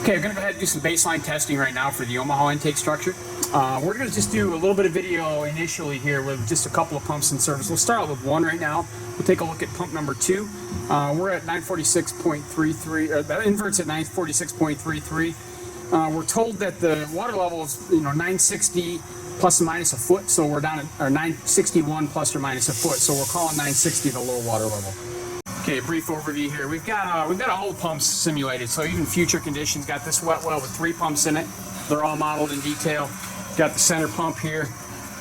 Okay, we're going to go ahead and do some baseline testing right now for the Omaha intake structure. We're going to just do a little bit of video initially here with just a couple of pumps in service. We'll start out with one right now. We'll take a look at pump number 2. We're at 946.33, the invert's at 946.33. We're told that the water level is 960 plus or minus a foot, so we're down at 961 plus or minus a foot, so we're calling 960 the low water level. Okay, a brief overview here. We've got all the pumps simulated, so even future conditions. Got this wet well with 3 pumps in it. They're all modeled in detail. Got the center pump here.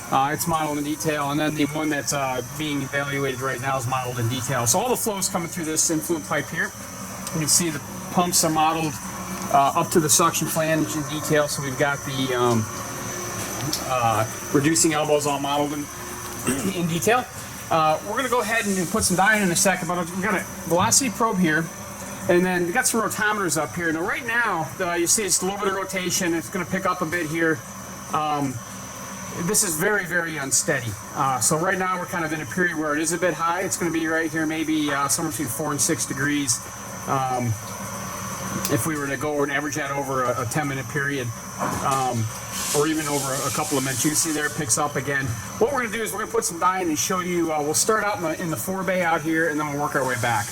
It's modeled in detail, and then the one that's being evaluated right now is modeled in detail. So all the flow is coming through this influent pipe here. You can see the pumps are modeled up to the suction flange in detail. So we've got the reducing elbows all modeled in detail. We're going to go ahead and put some dye in a second, but we've got a velocity probe here, and then we've got some rotometers up here. Now right now, you see it's a little bit of rotation. It's going to pick up a bit here. This is very, very unsteady. So right now we're kind of in a period where it is a bit high. It's going to be right here, maybe somewhere between 4 and 6 degrees. If we were to go and average that over a 10-minute period, or even over a couple of minutes, you can see there it picks up again. What we're going to do is we're going to put some dye in and show you. We'll start out in the forebay out here, and then we'll work our way back.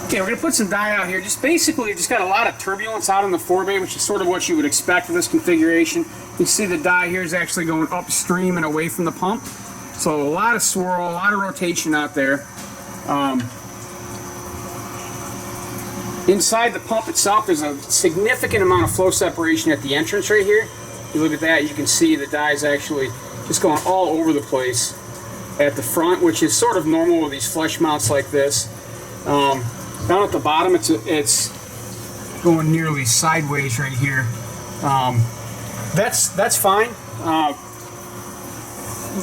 Okay, we're going to put some dye out here. Just got a lot of turbulence out in the forebay, which is sort of what you would expect with this configuration. You see the dye here is actually going upstream and away from the pump. So a lot of swirl, a lot of rotation out there. Inside the pump itself, there's a significant amount of flow separation at the entrance right here. If you look at that, you can see the dye is actually just going all over the place at the front, which is sort of normal with these flush mounts like this. Down at the bottom, it's going nearly sideways right here. That's fine.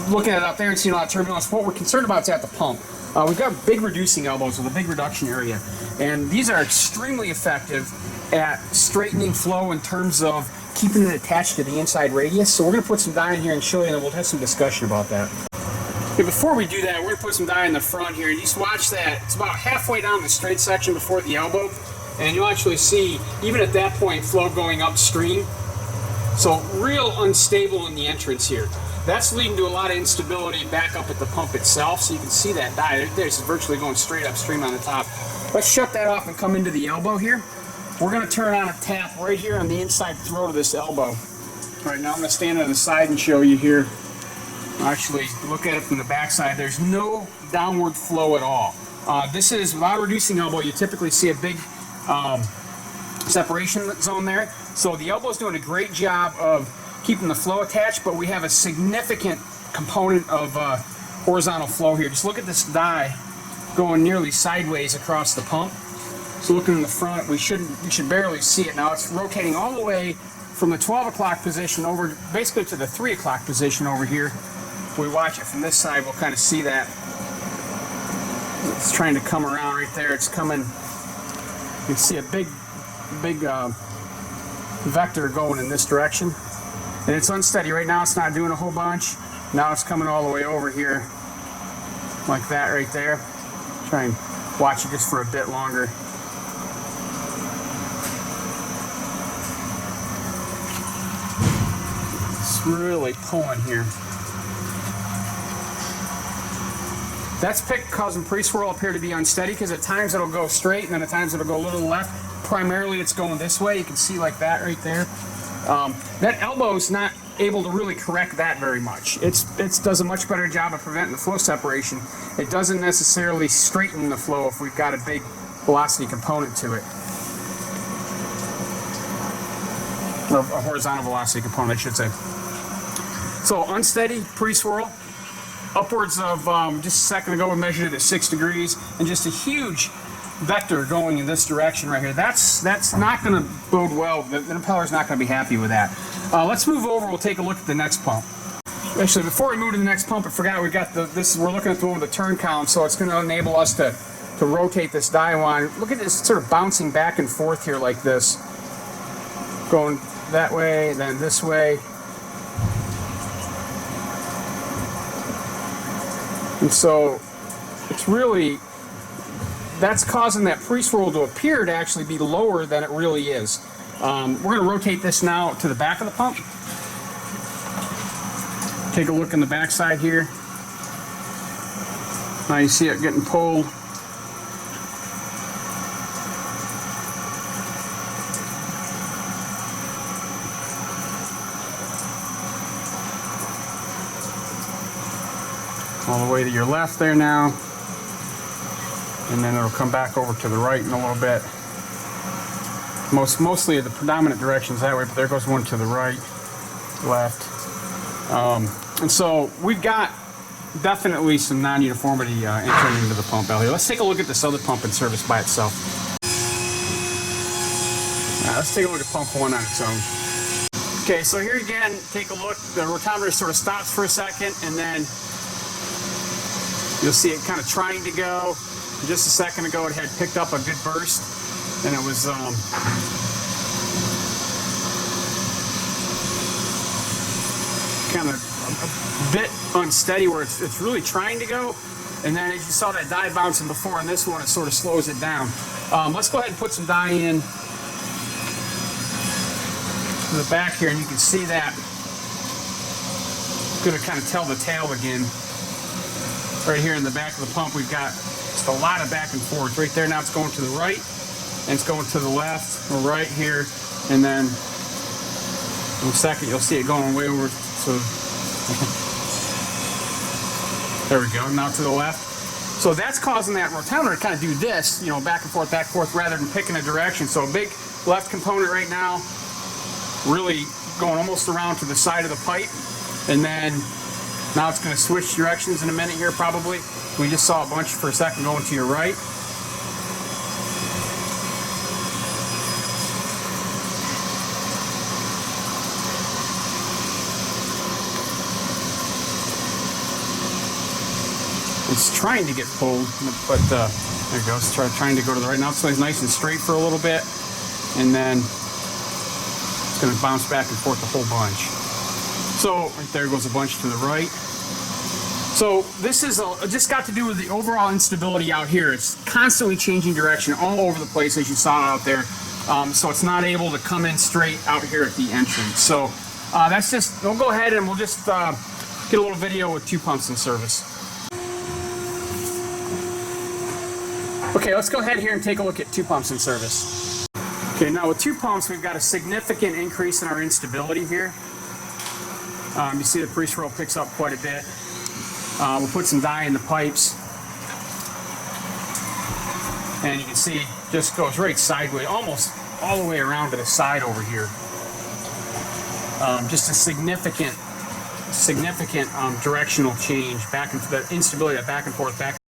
Looking at it out there and seeing a lot of turbulence, what we're concerned about is at the pump. We've got big reducing elbows with a big reduction area, and these are extremely effective at straightening flow in terms of keeping it attached to the inside radius. So we're going to put some dye in here and show you, and then we'll have some discussion about that. Okay, before we do that, we're going to put some dye in the front here. You just watch that. It's about halfway down the straight section before the elbow, and you'll actually see, even at that point, flow going upstream. So real unstable in the entrance here. That's leading to a lot of instability back up at the pump itself. So you can see that dye. There's virtually going straight upstream on the top. Let's shut that off and come into the elbow here. We're going to turn on a tap right here on the inside throat of this elbow. All right, now I'm going to stand on the side and show you here. Actually, look at it from the back side. There's no downward flow at all. This is, without reducing elbow, you typically see a big separation zone there. So the elbow is doing a great job of keeping the flow attached, but we have a significant component of horizontal flow here. Just look at this dye going nearly sideways across the pump. So looking in the front, we should barely see it. Now it's rotating all the way from the 12 o'clock position over basically to the 3 o'clock position over here. If we watch it from this side, we'll kind of see that. It's trying to come around right there. It's coming. You can see a big vector going in this direction. And it's unsteady. Right now it's not doing a whole bunch. Now it's coming all the way over here like that right there. Try and watch it just for a bit longer. It's really pulling here. That's causing pre-swirl up here to be unsteady, because at times it'll go straight and then at times it'll go a little left. Primarily it's going this way. You can see like that right there. That elbow's not able to really correct that very much. It does a much better job of preventing the flow separation. It doesn't necessarily straighten the flow if we've got a big velocity component to it. Or a horizontal velocity component, I should say. So unsteady pre-swirl. Upwards of, just a second ago we measured it at 6 degrees, and just a huge vector going in this direction right here. That's not going to bode well. The impeller's not going to be happy with that. Let's move over. We'll take a look at the next pump. Actually, before we move to the next pump, I forgot we got this. We're looking at the one with the turn count, so it's going to enable us to rotate this die wand. Look at this sort of bouncing back and forth here like this, going that way, then this way. And so it's really, that's causing that pre-swirl to appear to actually be lower than it really is. We're going to rotate this now to the back of the pump. Take a look in the back side here. Now you see it getting pulled. All the way to your left there now. And then it'll come back over to the right in a little bit. Mostly the predominant direction's that way, but there goes one to the right, left. And so we've got definitely some non-uniformity entering into the pump out here. Let's take a look at this other pump in service by itself. Let's take a look at pump 1 on its own. Okay, so here again, take a look. The rotometer sort of stops for a second, and then you'll see it kind of trying to go. Just a second ago, it had picked up a good burst, and it was kind of a bit unsteady where it's really trying to go. And then as you saw that dye bouncing before on this one, it sort of slows it down. Let's go ahead and put some dye in to the back here, and you can see that. Going to kind of tell the tale again. Right here in the back of the pump, we've got just a lot of back and forth. Right there now it's going to the right, and it's going to the left, or right here, and then in a second you'll see it going way over. So there we go, now to the left. So that's causing that rotameter to kind of do this, you know, back and forth, rather than picking a direction. So a big left component right now, really going almost around to the side of the pipe, and then now it's going to switch directions in a minute here probably. We just saw a bunch for a second going to your right. It's trying to get pulled, but there it goes. Trying to go to the right. Now it's nice and straight for a little bit, and then it's going to bounce back and forth a whole bunch. So right there goes a bunch to the right. So this is just got to do with the overall instability out here. It's constantly changing direction all over the place, as you saw out there. So it's not able to come in straight out here at the entrance. So that's just, we'll go ahead and we'll just get a little video with 2 pumps in service. Okay, let's go ahead here and take a look at 2 pumps in service. Okay, now with 2 pumps, we've got a significant increase in our instability here. You see the pre roll picks up quite a bit. We'll put some dye in the pipes, and you can see it just goes right sideways, almost all the way around to the side over here. Just a significant directional change back and the instability, that back and forth, back.